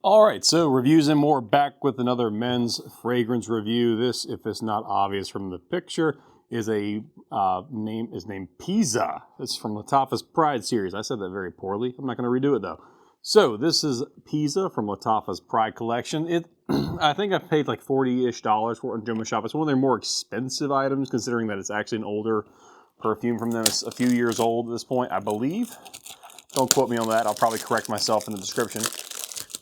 All right, so reviews and more, back with another men's fragrance review. This, if it's not obvious from the picture, is named Pisa. It's from Lattafa's Pride series. I said that very poorly. I'm not going to redo it though. So this is Pisa from Lattafa's Pride collection. I think I paid like $40-ish for it in Jumbo Shop. It's one of their more expensive items, considering that it's actually an older perfume from them. It's a few years old at this point, I believe. Don't quote me on that. I'll probably correct myself in the description.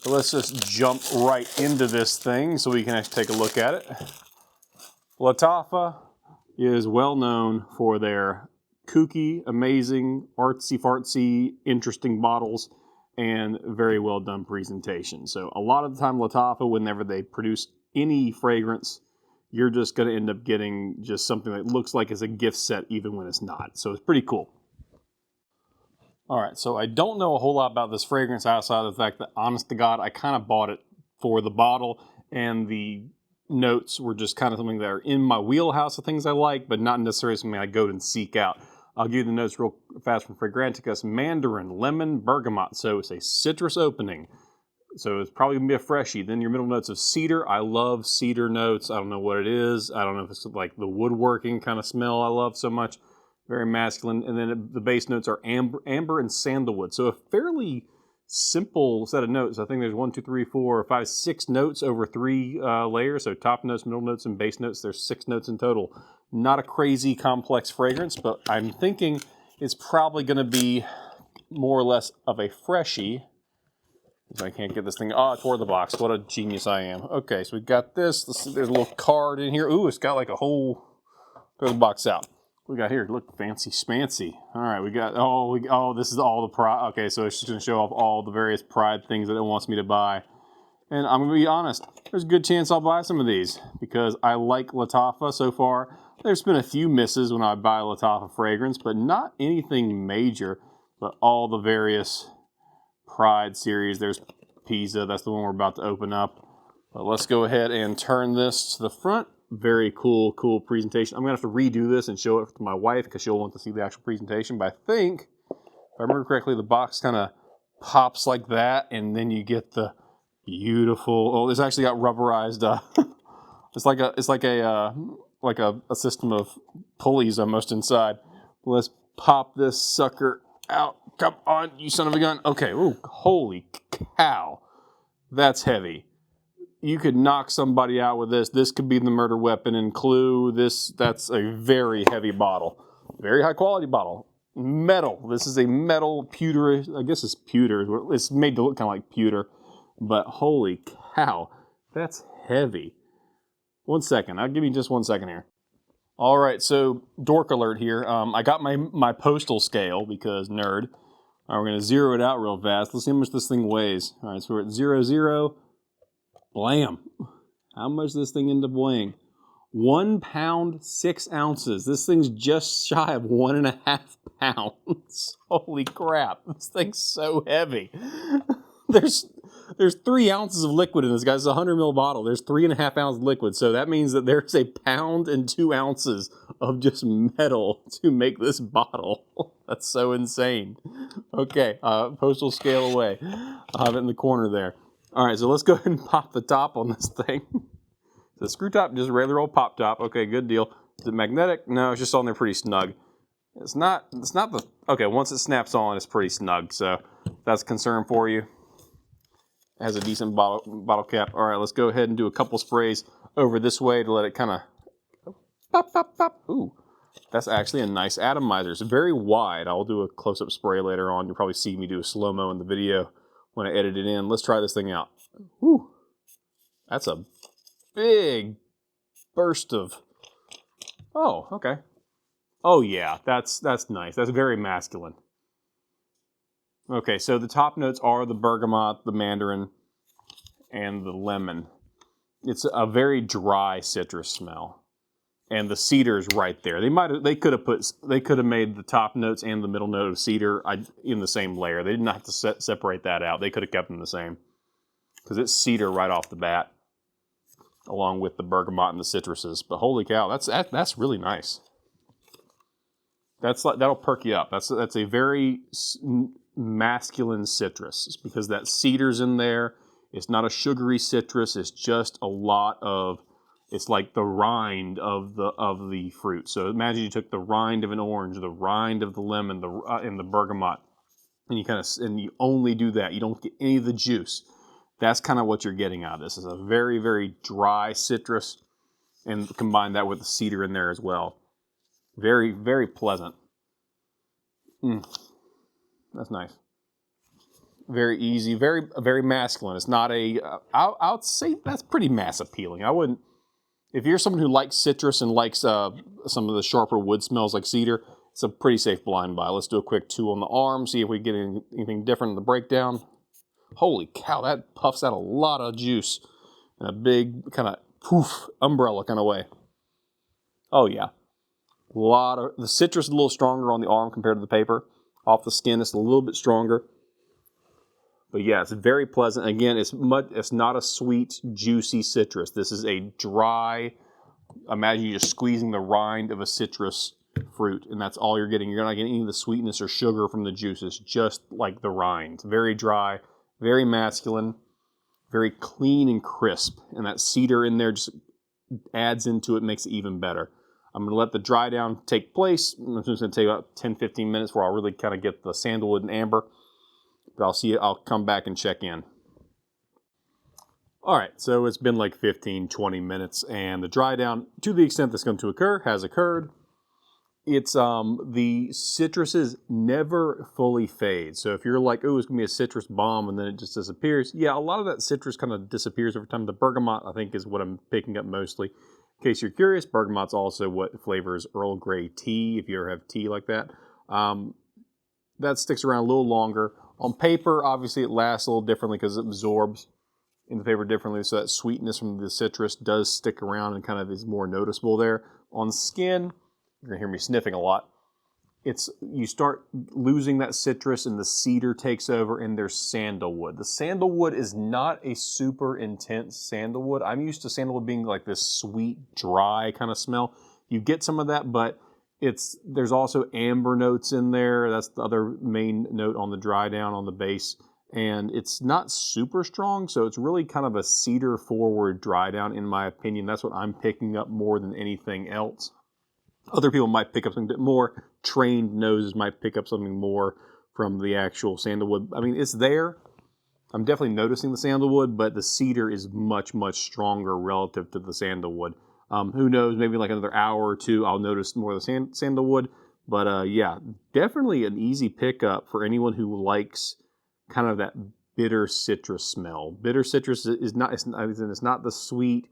So let's just jump right into this thing so we can actually take a look at it. Lattafa is well known for their kooky, amazing, artsy-fartsy, interesting bottles and very well done presentation. So a lot of the time Lattafa, whenever they produce any fragrance, you're just going to end up getting just something that looks like it's a gift set even when it's not. So it's pretty cool. All right, so I don't know a whole lot about this fragrance outside of the fact that, honest to God, I kind of bought it for the bottle, and the notes were just kind of something that are in my wheelhouse of things I like, but not necessarily something I go and seek out. I'll give you the notes real fast from Fragranticus. Mandarin, lemon, bergamot. So it's a citrus opening. So it's probably going to be a freshie. Then your middle notes of cedar. I love cedar notes. I don't know what it is. I don't know if it's like the woodworking kind of smell I love so much. Very masculine. And then the base notes are amber and sandalwood. So a fairly simple set of notes. I think there's 1, 2, 3, 4, 5, 6 notes over 3 layers. So top notes, middle notes, and base notes. There's 6 notes in total. Not a crazy complex fragrance, but I'm thinking it's probably going to be more or less of a freshie. I can't get this thing. Oh, I tore the box. What a genius I am. Okay, so we got this. There's a little card in here. Ooh, it's got like a whole. Throw the box out. We got here, look, fancy schmancy. All right, we got, this is all the Pride. Okay, so it's just going to show off all the various Pride things that it wants me to buy. And I'm going to be honest, there's a good chance I'll buy some of these because I like Lattafa so far. There's been a few misses when I buy Lattafa fragrance, but not anything major, but all the various Pride series. There's Pisa, that's the one we're about to open up. But let's go ahead and turn this to the front. Very cool presentation. I'm going to have to redo this and show it to my wife because she'll want to see the actual presentation. But I think, if I remember correctly, the box kind of pops like that, and then you get the beautiful. Oh, it's actually got rubberized. It's like a system of pulleys almost inside. Let's pop this sucker out. Come on, you son of a gun. Okay. Ooh, holy cow, that's heavy. You could knock somebody out with this. This could be the murder weapon in Clue. That's a very heavy bottle. Very high quality bottle. Metal. This is a metal pewter. I guess it's pewter. It's made to look kind of like pewter. But holy cow, that's heavy. 1 second. I'll give you just 1 second here. All right, so dork alert here. I got my postal scale because nerd. All right, we're going to zero it out real fast. Let's see how much this thing weighs. All right, so we're at 0. Blam. How much does this thing end up weighing? 1 pound, 6 ounces. This thing's just shy of 1.5 pounds. Holy crap. This thing's so heavy. There's 3 ounces of liquid in this, guys. It's a 100 ml bottle. There's 3.5 ounces liquid. So that means that there's 1 pound and 2 ounces of just metal to make this bottle. That's so insane. Okay, postal scale away. I'll have it in the corner there. All right, so let's go ahead and pop the top on this thing. The screw top, just a regular old pop top. Okay, good deal. Is it magnetic? No, it's just on there pretty snug. It's not the, okay, once it snaps on, it's pretty snug. So that's a concern for you. It has a decent bottle cap. All right, let's go ahead and do a couple sprays over this way to let it kind of pop, pop, pop. Ooh, that's actually a nice atomizer. It's very wide. I'll do a close-up spray later on. You'll probably see me do a slow-mo in the video when I edit it in. Let's try this thing out. Whew. That's a big burst of... Oh, okay. Oh, yeah. That's nice. That's very masculine. Okay, so the top notes are the bergamot, the mandarin, and the lemon. It's a very dry citrus smell. And the cedar's right there. They could have made the top notes and the middle note of cedar in the same layer. They didn't have to separate that out. They could have kept them the same because it's cedar right off the bat, along with the bergamot and the citruses. But holy cow, that's really nice. That'll perk you up. That's a very masculine citrus because that cedar's in there. It's not a sugary citrus. It's just a lot of, it's like the rind of the fruit. So imagine you took the rind of an orange, the rind of the lemon, and the bergamot, and you only do that. You don't get any of the juice. That's kind of what you're getting out of this. It's a very, very dry citrus, and combine that with the cedar in there as well. Very, very pleasant. That's nice. Very easy, very, very masculine. It's not I would say that's pretty mass appealing. I wouldn't, if you're someone who likes citrus and likes some of the sharper wood smells like cedar, it's a pretty safe blind buy. Let's do a quick 2 on the arm, see if we get anything different in the breakdown. Holy cow, that puffs out a lot of juice in a big kind of poof umbrella kind of way. Oh yeah. The citrus is a little stronger on the arm compared to the paper. Off the skin, it's a little bit stronger. But yeah, it's very pleasant. Again, it's not a sweet, juicy citrus. This is a dry, imagine you're just squeezing the rind of a citrus fruit, and that's all you're getting. You're not getting any of the sweetness or sugar from the juices, just like the rind. It's very dry, very masculine, very clean and crisp. And that cedar in there just adds into it, makes it even better. I'm going to let the dry down take place. It's just going to take about 10-15 minutes where I'll really kind of get the sandalwood and amber. But I'll come back and check in. All right, so it's been like 15-20 minutes, and the dry down, to the extent that's going to occur, has occurred. It's the citruses never fully fade. So if you're like, oh, it's going to be a citrus bomb and then it just disappears. Yeah, a lot of that citrus kind of disappears over time. The bergamot, I think, is what I'm picking up mostly. In case you're curious, bergamot's also what flavors Earl Grey tea, if you ever have tea like that. That sticks around a little longer. On paper, obviously, it lasts a little differently because it absorbs in the paper differently, so that sweetness from the citrus does stick around and kind of is more noticeable there. On skin, you're going to hear me sniffing a lot. You start losing that citrus and the cedar takes over and there's sandalwood. The sandalwood is not a super intense sandalwood. I'm used to sandalwood being like this sweet, dry kind of smell. You get some of that, but there's also amber notes in there. That's the other main note on the dry down on the base. And it's not super strong, so it's really kind of a cedar forward dry down in my opinion. That's what I'm picking up more than anything else. Other people might pick up something more. Trained noses might pick up something more from the actual sandalwood. I mean, it's there. I'm definitely noticing the sandalwood, but the cedar is much, much stronger relative to the sandalwood. Who knows, maybe like another hour or two, I'll notice more of the sandalwood. But yeah, definitely an easy pickup for anyone who likes kind of that bitter citrus smell. Bitter citrus is not, it's not the sweet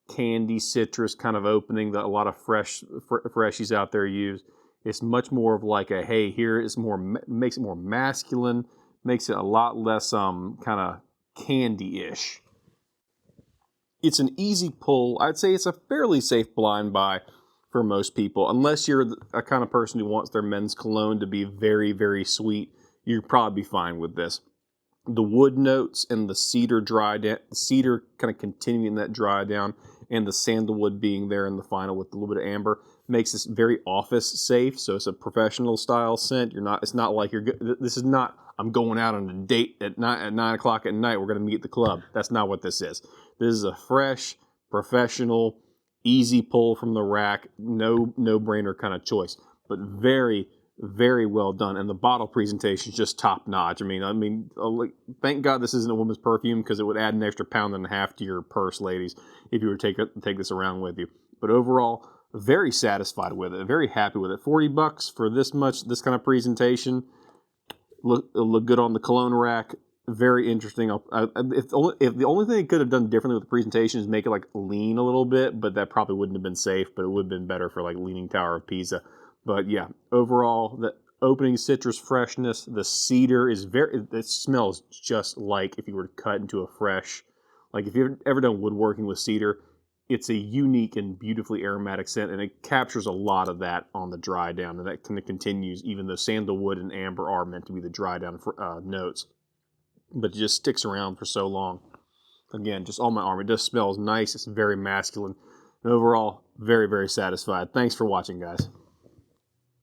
candy citrus kind of opening that a lot of freshies out there use. It's much more of like a, hey, here is more, makes it more masculine, makes it a lot less kind of candy-ish. It's an easy pull. I'd say it's a fairly safe blind buy for most people. Unless you're a kind of person who wants their men's cologne to be very, very sweet, you'd probably be fine with this. The wood notes and the cedar cedar kind of continuing that dry down, and the sandalwood being there in the final with a little bit of amber makes this very office safe. So it's a professional style scent. It's not like this is not, I'm going out on a date at 9 o'clock at night. We're going to meet at the club. That's not what this is. This is a fresh, professional, easy pull from the rack, no-brainer kind of choice, but very, very well done. And the bottle presentation is just top notch. I mean, thank God this isn't a woman's perfume, because it would add an extra pound and a half to your purse, ladies, if you were to take this around with you. But overall, very satisfied with it, very happy with it. $40 for this kind of presentation. Look good on the cologne rack. Very interesting. If the only thing it could have done differently with the presentation is make it like lean a little bit, but that probably wouldn't have been safe, but it would have been better for like Leaning Tower of Pisa. But yeah, overall, the opening citrus freshness, the cedar it smells just like if you were to cut into a fresh, like if you've ever done woodworking with cedar, it's a unique and beautifully aromatic scent, and it captures a lot of that on the dry down, and that kind of continues, even though sandalwood and amber are meant to be the dry down notes. But it just sticks around for so long. Again, just on my arm. It just smells nice. It's very masculine. And overall, very, very satisfied. Thanks for watching, guys.